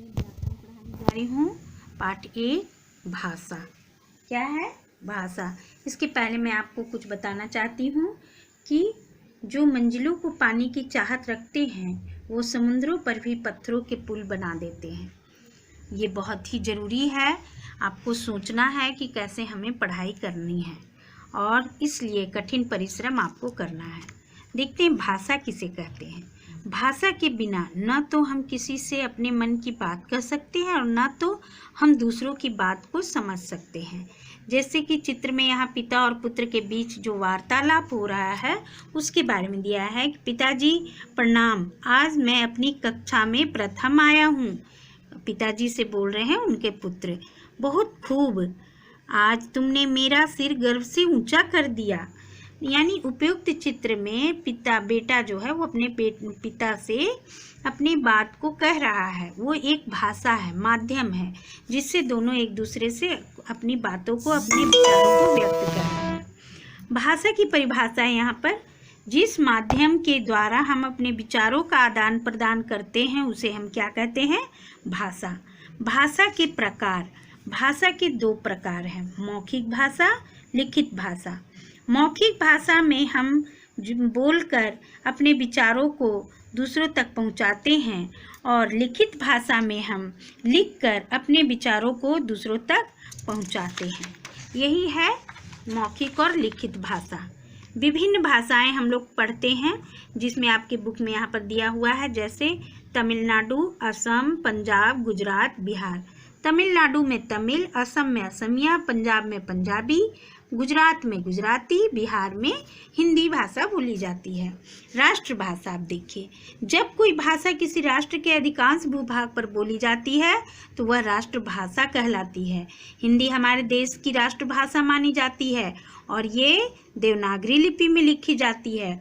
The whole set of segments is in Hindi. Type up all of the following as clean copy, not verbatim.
व्याकरण पढ़ाने जा रही हूँ। पाठ 1 भाषा। क्या है? भाषा। इसके पहले मैं आपको कुछ बताना चाहती हूँ कि जो मंजिलों को पाने की चाहत रखते हैं वो समुद्रों पर भी पत्थरों के पुल बना देते हैं। ये बहुत ही ज़रूरी है। आपको सोचना है कि कैसे हमें पढ़ाई करनी है और इसलिए कठिन परिश्रम आपको करना है। देखते हैं भाषा किसे कहते हैं। भाषा के बिना न तो हम किसी से अपने मन की बात कर सकते हैं और न तो हम दूसरों की बात को समझ सकते हैं। जैसे कि चित्र में यहाँ पिता और पुत्र के बीच जो वार्तालाप हो रहा है उसके बारे में दिया है कि पिताजी प्रणाम, आज मैं अपनी कक्षा में प्रथम आया हूँ। पिताजी से बोल रहे हैं उनके पुत्र। बहुत खूब, आज तुमने मेरा सिर गर्व से ऊंचा कर दिया। यानी उपयुक्त चित्र में बेटा जो है वो अपने पिता से अपनी बात को कह रहा है। वो एक भाषा है, माध्यम है, जिससे दोनों एक दूसरे से अपनी बातों को, अपने विचारों को व्यक्त कर रहे हैं। भाषा की परिभाषा है यहाँ पर, जिस माध्यम के द्वारा हम अपने विचारों का आदान प्रदान करते हैं उसे हम क्या कहते हैं? भाषा। भाषा के प्रकार। भाषा के 2 प्रकार हैं, मौखिक भाषा, लिखित भाषा। मौखिक भाषा में हम बोलकर अपने विचारों को दूसरों तक पहुंचाते हैं और लिखित भाषा में हम लिखकर अपने विचारों को दूसरों तक पहुंचाते हैं। यही है मौखिक और लिखित भाषा। विभिन्न भाषाएं हम लोग पढ़ते हैं जिसमें आपके बुक में यहाँ पर दिया हुआ है, जैसे तमिलनाडु, असम, पंजाब, गुजरात, बिहार। तमिलनाडु में तमिल, असम में असमिया, पंजाब में पंजाबी, गुजरात में गुजराती, बिहार में हिंदी भाषा बोली जाती है। राष्ट्रभाषा। आप देखिए, जब कोई भाषा किसी राष्ट्र के अधिकांश भूभाग पर बोली जाती है तो वह राष्ट्रभाषा कहलाती है। हिंदी हमारे देश की राष्ट्रभाषा मानी जाती है और ये देवनागरी लिपि में लिखी जाती है।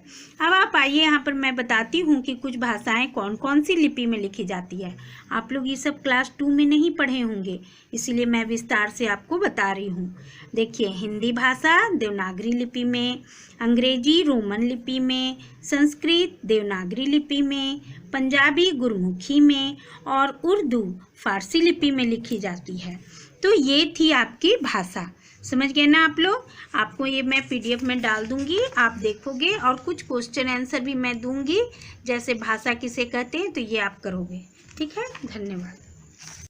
अब आप आइए, यहाँ पर मैं बताती हूँ कि कुछ भाषाएं कौन कौन सी लिपि में लिखी जाती है। आप लोग ये सब क्लास 2 में नहीं पढ़े होंगे, इसीलिए मैं विस्तार से आपको बता रही हूँ। देखिए, हिंदी भाषा देवनागरी लिपि में, अंग्रेजी रोमन लिपि में, संस्कृत देवनागरी लिपि में, पंजाबी गुरमुखी में और उर्दू फारसी लिपि में लिखी जाती है। तो ये थी आपकी भाषा। समझ गए ना आप लोग? आपको ये मैं PDF में डाल दूंगी, आप देखोगे और कुछ क्वेश्चन आंसर भी मैं दूंगी, जैसे भाषा किसे कहते हैं तो ये आप करोगे। ठीक है, धन्यवाद।